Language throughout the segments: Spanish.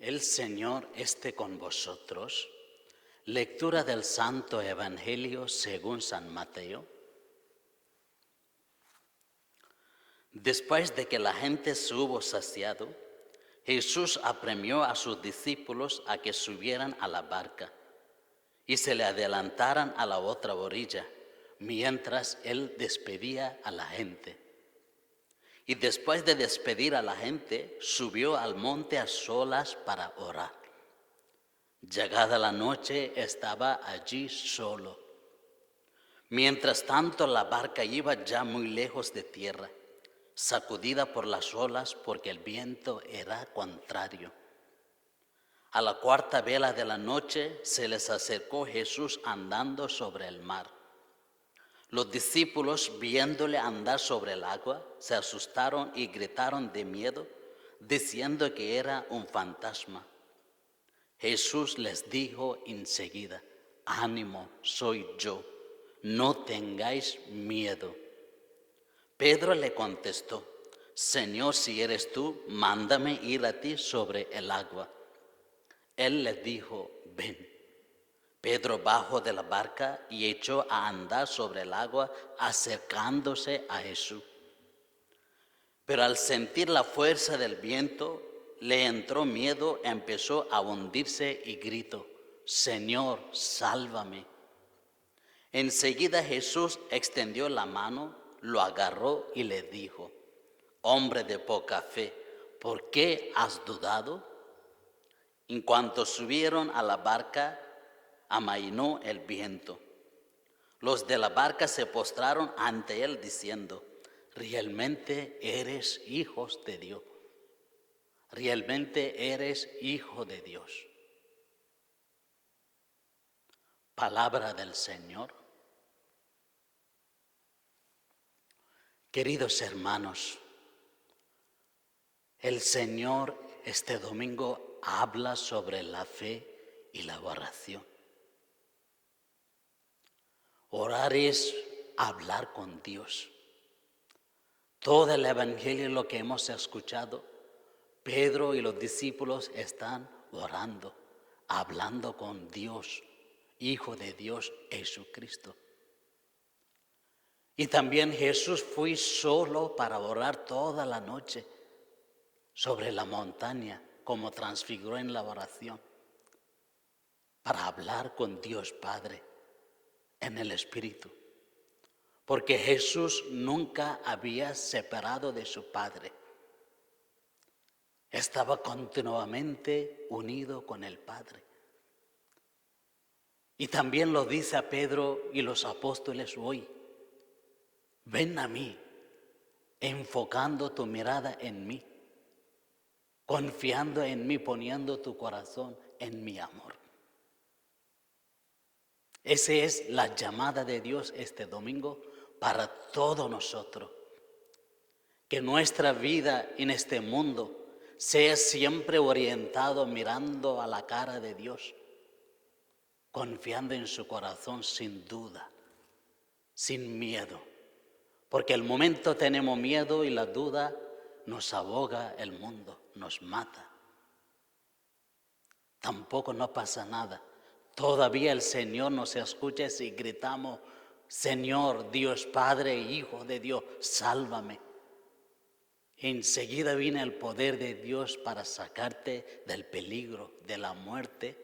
El Señor esté con vosotros. Lectura del Santo Evangelio según San Mateo. Después de que la gente se hubo saciado, Jesús apremió a sus discípulos a que subieran a la barca y se le adelantaran a la otra orilla, mientras él despedía a la gente. Y después de despedir a la gente, subió al monte a solas para orar. Llegada la noche, estaba allí solo. Mientras tanto, la barca iba ya muy lejos de tierra, sacudida por las olas porque el viento era contrario. A la cuarta vela de la noche se les acercó Jesús andando sobre el mar. Los discípulos, viéndole andar sobre el agua, se asustaron y gritaron de miedo, diciendo que era un fantasma. Jesús les dijo enseguida: ánimo, soy yo, no tengáis miedo. Pedro le contestó: Señor, si eres tú, mándame ir a ti sobre el agua. Él le dijo: ven. Pedro bajó de la barca y echó a andar sobre el agua, acercándose a Jesús. Pero al sentir la fuerza del viento, le entró miedo, empezó a hundirse y gritó: Señor, sálvame. Enseguida Jesús extendió la mano, lo agarró y le dijo: hombre de poca fe, ¿por qué has dudado? En cuanto subieron a la barca, amainó el viento. Los de la barca se postraron ante él diciendo: realmente eres hijos de Dios. Realmente eres hijo de Dios. Palabra del Señor. Queridos hermanos, el Señor este domingo habla sobre la fe y la oración. Orar es hablar con Dios. Todo el Evangelio, lo que hemos escuchado, Pedro y los discípulos están orando, hablando con Dios, Hijo de Dios, Jesucristo. Y también Jesús fue solo para orar toda la noche sobre la montaña, como transfiguró en la oración, para hablar con Dios Padre en el Espíritu. Porque Jesús nunca había separado de su Padre. Estaba continuamente unido con el Padre. Y también lo dice a Pedro y los apóstoles hoy: ven a mí, enfocando tu mirada en mí, confiando en mí, poniendo tu corazón en mi amor. Esa es la llamada de Dios este domingo para todos nosotros. Que nuestra vida en este mundo sea siempre orientado mirando a la cara de Dios, confiando en su corazón sin duda, sin miedo. Porque el momento tenemos miedo y la duda nos ahoga el mundo, nos mata. Tampoco no pasa nada. Todavía el Señor nos escucha si gritamos: Señor, Dios Padre, Hijo de Dios, sálvame. Enseguida viene el poder de Dios para sacarte del peligro, de la muerte,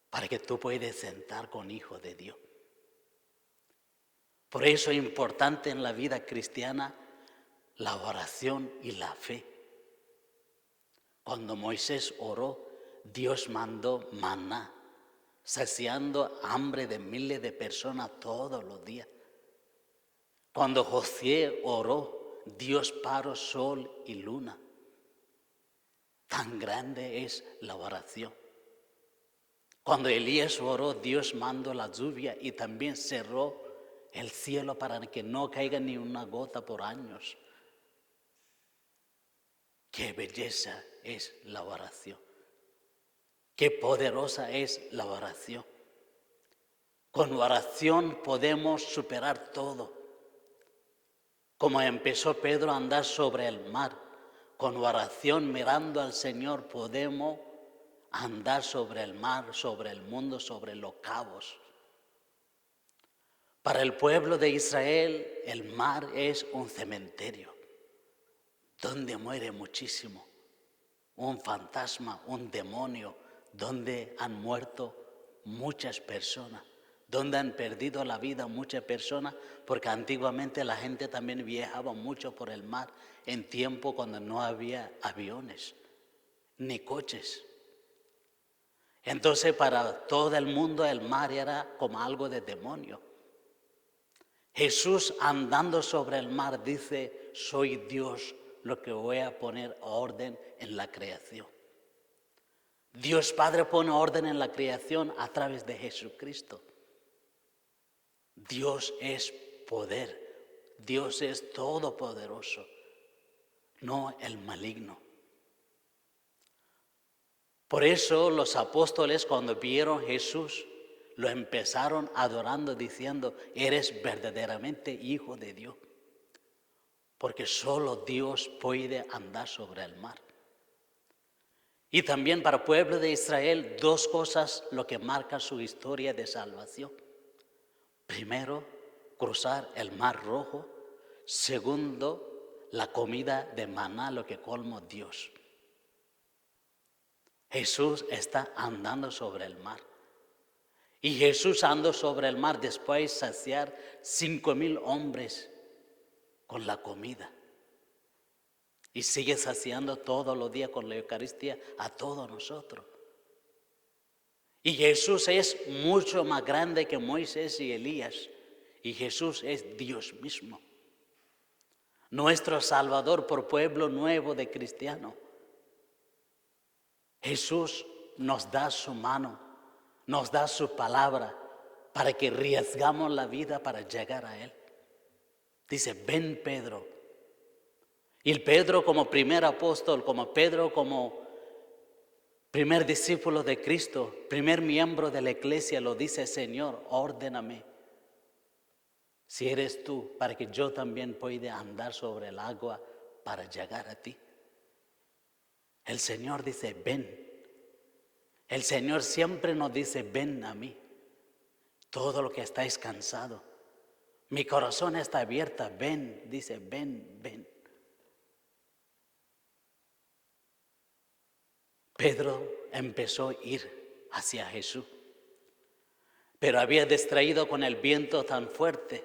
para que tú puedas sentar con Hijo de Dios. Por eso es importante en la vida cristiana la oración y la fe. Cuando Moisés oró, Dios mandó maná, saciando hambre de miles de personas todos los días. Cuando Josué oró, Dios paró sol y luna. Tan grande es la oración. Cuando Elías oró, Dios mandó la lluvia y también cerró el cielo para que no caiga ni una gota por años. Qué belleza es la oración. Qué poderosa es la oración. Con oración podemos superar todo. Como empezó Pedro a andar sobre el mar, con oración, mirando al Señor, podemos andar sobre el mar, sobre el mundo, sobre los cabos. Para el pueblo de Israel, el mar es un cementerio donde muere muchísimo. Un fantasma, un demonio, donde han muerto muchas personas, donde han perdido la vida muchas personas, porque antiguamente la gente también viajaba mucho por el mar en tiempo cuando no había aviones ni coches. Entonces para todo el mundo el mar era como algo de demonio. Jesús andando sobre el mar dice, soy Dios, lo que voy a poner orden en la creación. Dios Padre pone orden en la creación a través de Jesucristo. Dios es poder, Dios es todopoderoso, no el maligno. Por eso los apóstoles cuando vieron a Jesús, lo empezaron adorando diciendo, eres verdaderamente hijo de Dios. Porque solo Dios puede andar sobre el mar. Y también para el pueblo de Israel, dos cosas lo que marcan su historia de salvación. Primero, cruzar el mar rojo. Segundo, la comida de maná, lo que colmó Dios. Jesús está andando sobre el mar. Y Jesús andó sobre el mar después de saciar 5,000 hombres con la comida. Y sigue saciando todos los días con la Eucaristía a todos nosotros. Y Jesús es mucho más grande que Moisés y Elías. Y Jesús es Dios mismo. Nuestro Salvador por pueblo nuevo de cristianos. Jesús nos da su mano, nos da su palabra para que arriesgamos la vida para llegar a Él. Dice, ven Pedro. Y el Pedro como primer apóstol, como Pedro como primer discípulo de Cristo, primer miembro de la iglesia, lo dice, Señor, ordéname. Si eres tú, para que yo también pueda andar sobre el agua para llegar a ti. El Señor dice, ven. El Señor siempre nos dice, ven a mí. Todo lo que estáis cansados. Mi corazón está abierto, ven, dice, ven, ven. Pedro empezó a ir hacia Jesús, pero había distraído con el viento tan fuerte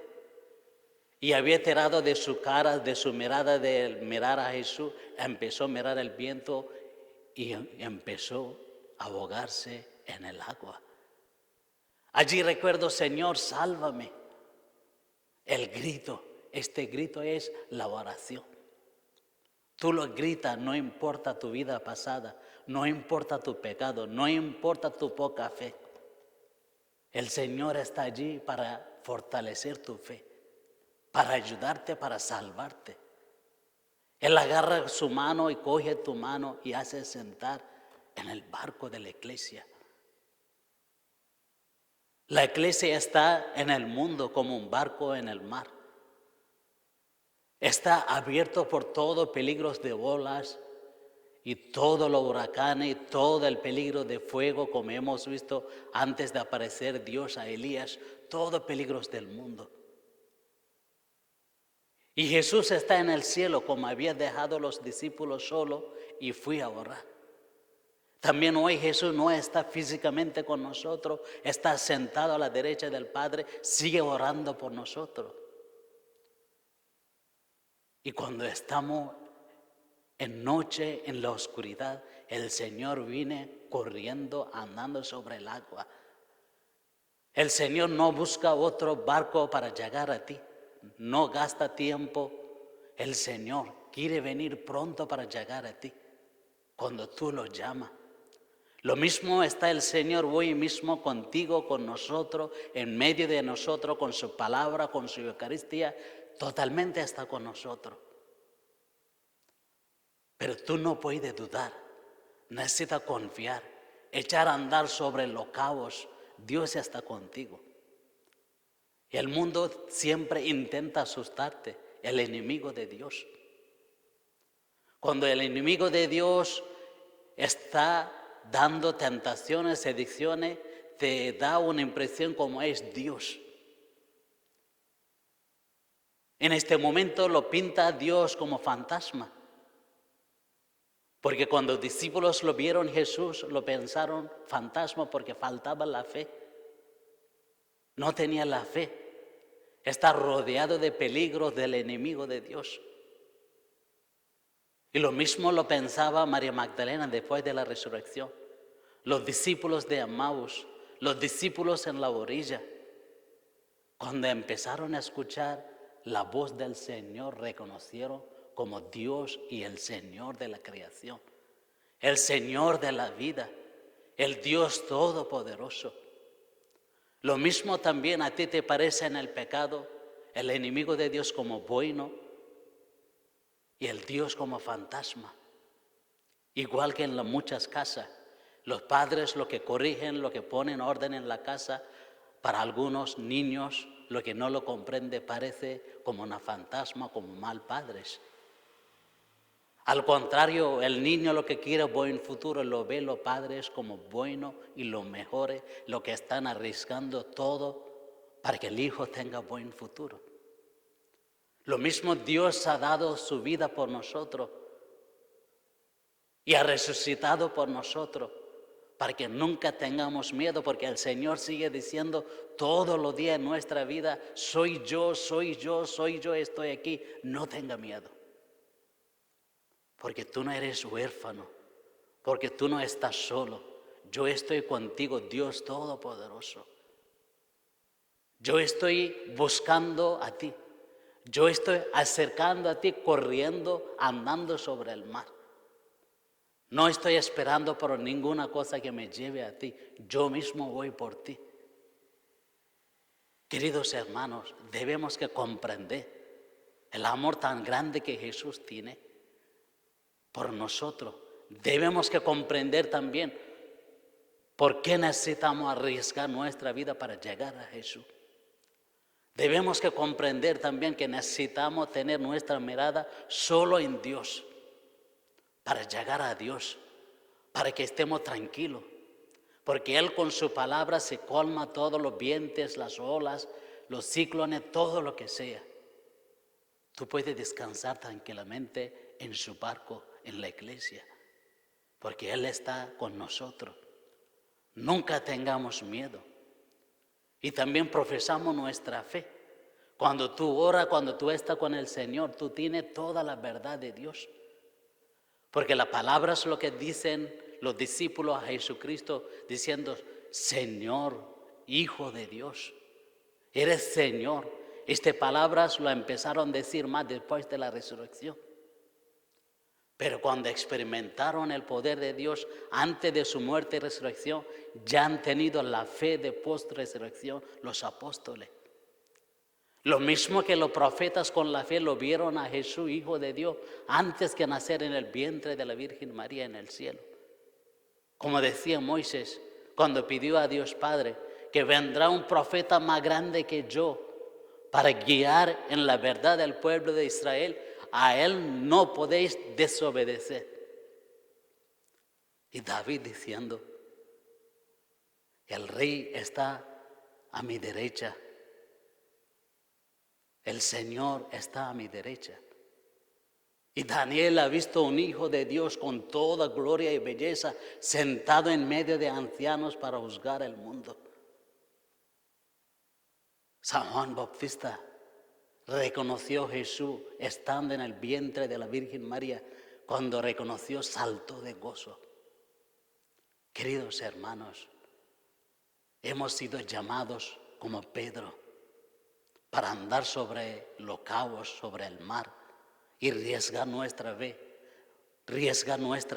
y había tirado de su cara, de su mirada de mirar a Jesús, empezó a mirar el viento y empezó a ahogarse en el agua. Allí recuerdo, Señor, sálvame. El grito, este grito es la oración. Tú lo gritas, no importa tu vida pasada, no importa tu pecado, no importa tu poca fe. El Señor está allí para fortalecer tu fe, para ayudarte, para salvarte. Él agarra su mano y coge tu mano y hace sentar en el barco de la iglesia. La iglesia está en el mundo como un barco en el mar. Está abierto por todo peligros de olas y todos los huracanes y todo el peligro de fuego, como hemos visto antes de aparecer Dios a Elías, todos peligros del mundo. Y Jesús está en el cielo, como había dejado a los discípulos solos y fui a orar. También hoy Jesús no está físicamente con nosotros, está sentado a la derecha del Padre, sigue orando por nosotros. Y cuando estamos en noche, en la oscuridad, el Señor viene corriendo, andando sobre el agua. El Señor no busca otro barco para llegar a ti, no gasta tiempo. El Señor quiere venir pronto para llegar a ti, cuando tú lo llamas. Lo mismo está el Señor hoy mismo contigo, con nosotros, en medio de nosotros, con su palabra, con su Eucaristía, totalmente está con nosotros. Pero tú no puedes dudar, necesitas confiar, echar a andar sobre los cabos. Dios está contigo. Y el mundo siempre intenta asustarte, el enemigo de Dios. Cuando el enemigo de Dios está dando tentaciones, seducciones, te da una impresión como es Dios. En este momento lo pinta Dios como fantasma. Porque cuando los discípulos lo vieron Jesús, lo pensaron fantasma porque faltaba la fe. No tenía la fe. Está rodeado de peligros del enemigo de Dios. Y lo mismo lo pensaba María Magdalena después de la resurrección. Los discípulos de Emmaús, los discípulos en la orilla, cuando empezaron a escuchar la voz del Señor, reconocieron como Dios y el Señor de la creación, el Señor de la vida, el Dios todopoderoso. Lo mismo también a ti te parece en el pecado, el enemigo de Dios como bueno y el Dios como fantasma. Igual que en las muchas casas, los padres lo que corrigen, lo que ponen orden en la casa, para algunos niños lo que no lo comprende parece como una fantasma, como mal padres. Al contrario, el niño lo que quiere buen futuro, lo ve los padres como bueno y lo mejor, lo que están arriesgando todo para que el hijo tenga buen futuro. Lo mismo Dios ha dado su vida por nosotros y ha resucitado por nosotros para que nunca tengamos miedo, porque el Señor sigue diciendo todos los días en nuestra vida, soy yo, estoy aquí, no tenga miedo. Porque tú no eres huérfano, porque tú no estás solo. Yo estoy contigo, Dios Todopoderoso. Yo estoy buscando a ti. Yo estoy acercando a ti, corriendo, andando sobre el mar. No estoy esperando por ninguna cosa que me lleve a ti. Yo mismo voy por ti. Queridos hermanos, debemos que comprender el amor tan grande que Jesús tiene por nosotros. Debemos que comprender también por qué necesitamos arriesgar nuestra vida para llegar a Jesús. Debemos que comprender también que necesitamos tener nuestra mirada solo en Dios para llegar a Dios, para que estemos tranquilos, porque Él con su palabra se colma todos los vientos, las olas, los ciclones, todo lo que sea. Tú puedes descansar tranquilamente en su barco, en la iglesia, porque Él está con nosotros. Nunca tengamos miedo. Y también profesamos nuestra fe. Cuando tú oras, cuando tú estás con el Señor, tú tienes toda la verdad de Dios. Porque la palabra es lo que dicen los discípulos a Jesucristo, diciendo, Señor, Hijo de Dios, eres Señor. Estas palabras lo empezaron a decir más después de la resurrección. Pero cuando experimentaron el poder de Dios antes de su muerte y resurrección, ya han tenido la fe de post-resurrección los apóstoles. Lo mismo que los profetas con la fe lo vieron a Jesús, Hijo de Dios, antes que nacer en el vientre de la Virgen María en el cielo. Como decía Moisés cuando pidió a Dios Padre, que vendrá un profeta más grande que yo para guiar en la verdad al pueblo de Israel. A él no podéis desobedecer. Y David diciendo, el rey está a mi derecha. El Señor está a mi derecha. Y Daniel ha visto un hijo de Dios con toda gloria y belleza, sentado en medio de ancianos para juzgar el mundo. San Juan Bautista reconoció a Jesús estando en el vientre de la Virgen María. Cuando reconoció, saltó de gozo. Queridos hermanos, hemos sido llamados como Pedro para andar sobre los caos, sobre el mar y arriesgar nuestra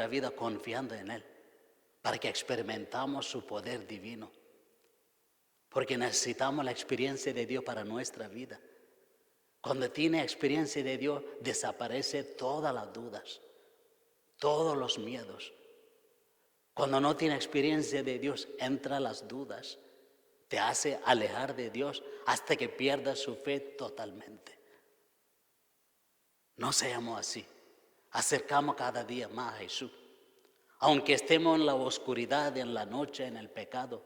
vida confiando en Él, para que experimentamos su poder divino. Porque necesitamos la experiencia de Dios para nuestra vida. Cuando tiene experiencia de Dios, desaparece todas las dudas, todos los miedos. Cuando no tiene experiencia de Dios, entran las dudas, te hace alejar de Dios hasta que pierdas su fe totalmente. No seamos así. acercamos cada día más a Jesús. Aunque estemos en la oscuridad, en la noche, en el pecado,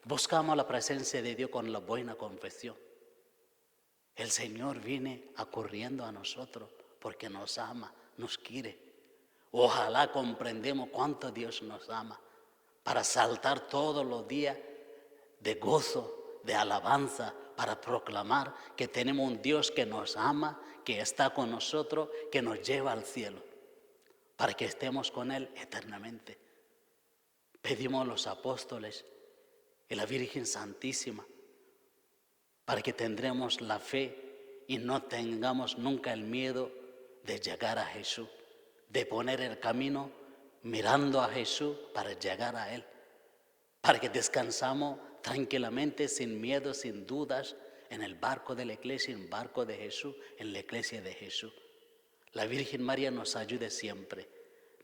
buscamos la presencia de Dios con la buena confesión. El Señor viene corriendo a nosotros porque nos ama, nos quiere. Ojalá comprendemos cuánto Dios nos ama para saltar todos los días de gozo, de alabanza, para proclamar que tenemos un Dios que nos ama, que está con nosotros, que nos lleva al cielo, para que estemos con Él eternamente. Pedimos a los apóstoles y la Virgen Santísima para que tendremos la fe y no tengamos nunca el miedo de llegar a Jesús, de poner el camino mirando a Jesús para llegar a Él, para que descansamos tranquilamente, sin miedo, sin dudas, en el barco de la iglesia, en el barco de Jesús, en la iglesia de Jesús. La Virgen María nos ayude siempre.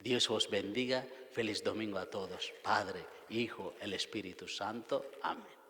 Dios os bendiga. Feliz domingo a todos. Padre, Hijo, el Espíritu Santo. Amén.